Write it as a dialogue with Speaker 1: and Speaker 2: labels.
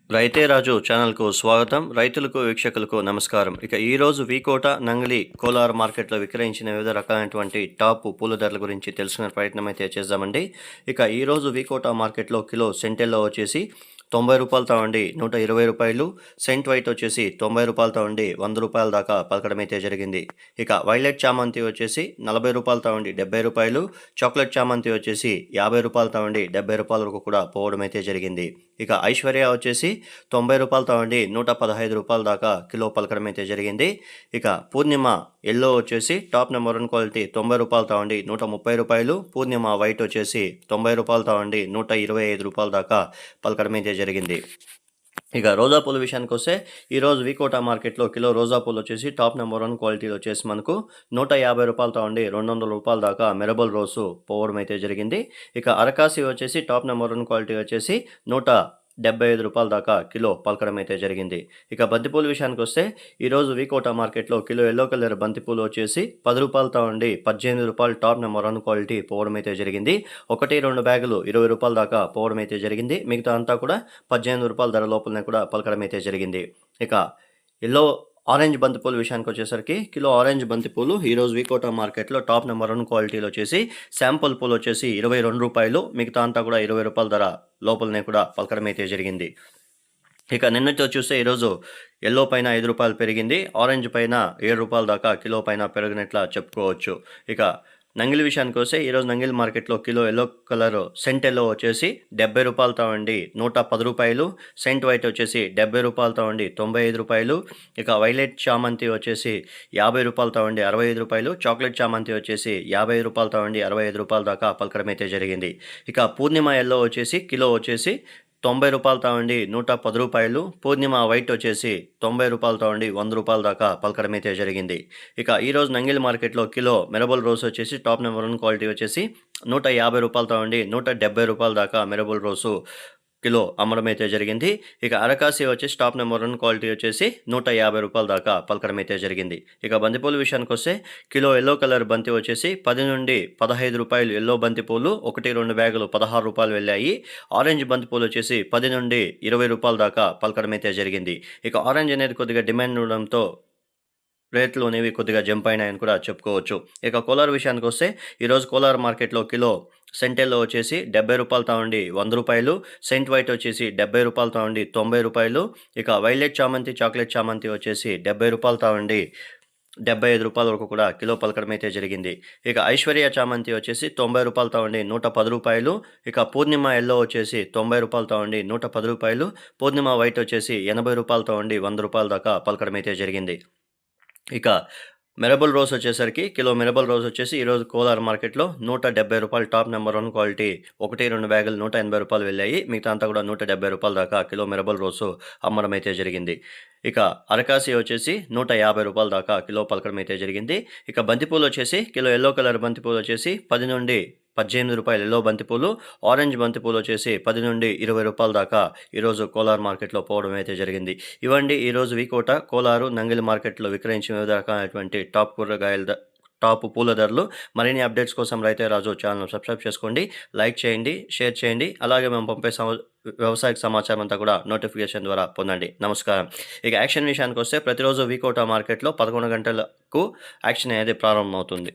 Speaker 1: రైతే రాజు ఛానల్కు స్వాగతం. రైతులకు వీక్షకులకు నమస్కారం. ఇక ఈరోజు వీకోట నంగలి కోలార్ మార్కెట్లో విక్రయించిన వివిధ రకాలైనటువంటి టాప్ పూల ధరల గురించి తెలుసుకునే ప్రయత్నం అయితే చేద్దామండి. ఇక ఈరోజు వీకోట మార్కెట్లో కిలో సెంటెల్లో వచ్చేసి 90 రూపాయలతో ఉండి 120 రూపాయలు, సెంట్ వైట్ వచ్చేసి 90 రూపాయలతో ఉండి 100 రూపాయల దాకా పలకడం అయితే జరిగింది. ఇక వైలెట్ చామంతి వచ్చేసి 40 రూపాయలతో ఉండి 70 రూపాయలు, చాక్లెట్ చామంతి వచ్చేసి 50 రూపాయలతో ఉండి 70 రూపాయల వరకు కూడా పోవడం అయితే జరిగింది. ఇక ఐశ్వర్య వచ్చేసి 90 రూపాయలతో ఉండి 115 రూపాయల దాకా కిలో పలకడం అయితే జరిగింది. ఇక పూర్ణిమ ఎల్లో వచ్చేసి టాప్ నెంబర్ 1 క్వాలిటీ 90 రూపాయలతో ఉండి 130 రూపాయలు, పూర్ణిమ వైట్ వచ్చేసి 90 రూపాయలతో ఉండి 125 రూపాయల దాకా పలకడం అయితే జరిగింది. ఇక రోజా పూల విషయానికి వస్తే ఈరోజు వీకోట మార్కెట్లో కిలో రోజా పూలు వచ్చేసి టాప్ నెంబర్ 1 క్వాలిటీలో వచ్చేసి మనకు 150 రూపాయలతో ఉండి 200 రూపాయల దాకా మెరబల్ రోసు పోవడం అయితే జరిగింది. ఇక అరకాసి వచ్చేసి టాప్ నెంబర్ 1 క్వాలిటీ వచ్చేసి 175 రూపాయల దాకా కిలో పలకడం అయితే జరిగింది. ఇక బంతిపూల విషయానికి వస్తే ఈరోజు వీకోట మార్కెట్లో కిలో ఎల్లో కలర్ బంతిపూలు వచ్చేసి 10 రూపాయలతో ఉండి 18 రూపాయలు టాప్ నెంబర్ 1 క్వాలిటీ పోవడం అయితే జరిగింది. 1-2 బ్యాగులు 20 రూపాయల దాకా పోవడం అయితే జరిగింది. మిగతా అంతా కూడా 18 రూపాయల ధర లోపలనే కూడా పలకడం అయితే జరిగింది. ఇక ఎల్లో ఆరెంజ్ బంతిపూల విషయానికి వచ్చేసరికి కిలో ఆరెంజ్ బంతిపూలు ఈరోజు వీకోట మార్కెట్లో టాప్ నెంబర్ 1 క్వాలిటీలో వచ్చేసి శాంపుల్ పూలు వచ్చేసి 22 రూపాయలు, మిగతా అంతా కూడా 20 రూపాయల ధర లోపలనే కూడా పలకడం అయితే జరిగింది. ఇక నిన్నటితో చూస్తే ఈరోజు ఎల్లో పైన 5 రూపాయలు పెరిగింది, ఆరెంజ్ పైన 7 రూపాయల దాకా కిలో పైన పెరిగినట్లా చెప్పుకోవచ్చు. ఇక నంగిలి విషయానికి వస్తే ఈరోజు నంగిలి మార్కెట్లో కిలో ఎల్లో కలర్ సెంట్ ఎల్లో వచ్చేసి 70 రూపాయలతో ఉండి 110 రూపాయలు, సెంట్ వైట్ వచ్చేసి 70 రూపాయలతో ఉండి 95 రూపాయలు, ఇక వైలెట్ చామంతి వచ్చేసి 50 రూపాయలతో ఉండి 65 రూపాయలు, చాక్లెట్ చామంతి వచ్చేసి 50 రూపాయలతో ఉండి 65 రూపాయల దాకా పలకడం అయితే జరిగింది. ఇక పూర్ణిమ ఎల్లో వచ్చేసి కిలో వచ్చేసి 90 రూపాయలతో ఉండి 110 రూపాయలు, పూర్ణిమ వైట్ వచ్చేసి 90 రూపాయలతో ఉండి 100 రూపాయల దాకా పలకడం అయితే జరిగింది. ఇక ఈరోజు నంగిలి మార్కెట్లో కిలో మెరబల్ రోస్ వచ్చేసి టాప్ నెంబర్ 1 క్వాలిటీ వచ్చేసి 150 రూపాయలతో ఉండి 170 రూపాయల దాకా మెరబల్ రోసు కిలో అమ్మడం అయితే జరిగింది. ఇక అరకాసి వచ్చేసి టాప్ నెంబర్ 1 క్వాలిటీ వచ్చేసి 150 రూపాయల దాకా పలకడం అయితే జరిగింది. ఇక బంతిపూల విషయానికి వస్తే కిలో ఎల్లో కలర్ బంతి వచ్చేసి 10 నుండి 15 రూపాయలు ఎల్లో బంతిపూలు, 1-2 బ్యాగులు 16 రూపాయలు వెళ్ళాయి. ఆరెంజ్ బంతిపూలు వచ్చేసి 10 నుండి 20 రూపాయల దాకా పలకడం అయితే జరిగింది. ఇక ఆరెంజ్ అనేది కొద్దిగా డిమాండ్ ఉండడంతో రేట్లు అనేవి కొద్దిగా జంప్ అయినాయని కూడా చెప్పుకోవచ్చు. ఇక కోలార్ విషయానికి వస్తే ఈరోజు కోలార్ మార్కెట్లో కిలో సెంటెల్లో వచ్చేసి 70 రూపాయలతో ఉండి 100 రూపాయలు, సెంట్ వైట్ వచ్చేసి 70 రూపాయలతో ఉండి 90 రూపాయలు, ఇక వైలెట్ చామంతి చాక్లెట్ చామంతి వచ్చేసి 70 రూపాయలతో ఉండి 75 రూపాయల వరకు కూడా కిలో పలకడం అయితే జరిగింది. ఇక ఐశ్వర్య చామంతి వచ్చేసి 90 రూపాయలతో ఉండి 110 రూపాయలు, ఇక పూర్ణిమ ఎల్లో వచ్చేసి 90 రూపాయలతో ఉండి 110 రూపాయలు, పూర్ణిమ వైట్ వచ్చేసి 80 రూపాయలతో ఉండి 100 రూపాయల దాకా పలకడం అయితే జరిగింది. ఇక మెరబల్ రోస్ వచ్చేసరికి కిలో మెరబల్ రోస్ వచ్చేసి ఈరోజు కోలార్ మార్కెట్లో 170 రూపాయలు టాప్ నెంబర్ 1 క్వాలిటీ, 1-2 బ్యాగులు 180 రూపాయలు వెళ్ళాయి. మిగతా అంతా కూడా 170 రూపాయల దాకా కిలో మెరబల్ రోసు అమ్మడం అయితే జరిగింది. ఇక అరకాసి వచ్చేసి 150 రూపాయల దాకా కిలో పలకడం అయితే జరిగింది. ఇక బంతిపూలు వచ్చేసి కిలో ఎల్లో కలర్ బంతిపూలు వచ్చేసి 10 నుండి 18 రూపాయలు ఎల్లో బంతిపూలు, ఆరెంజ్ బంతిపూలు వచ్చేసి 10 నుండి 20 రూపాయల దాకా ఈరోజు కోలార్ మార్కెట్లో పోవడం అయితే జరిగింది. ఇవండి ఈరోజు వీకోట కోలారు నంగిలి మార్కెట్లో విక్రయించిన వివిధ రకాలైనటువంటి టాప్ కూరగాయల టాప్ పూల ధరలు. మరిన్ని అప్డేట్స్ కోసం రైతే రాజు ఛానల్ సబ్స్క్రైబ్ చేసుకోండి, లైక్ చేయండి, షేర్ చేయండి. అలాగే మేము పంపే వ్యవసాయ సమాచారం అంతా కూడా నోటిఫికేషన్ ద్వారా పొందండి. నమస్కారం. ఇక యాక్షన్ విషయానికి వస్తే ప్రతిరోజు వీకోట మార్కెట్లో 11 గంటలకు యాక్షన్ అనేది ప్రారంభమవుతుంది.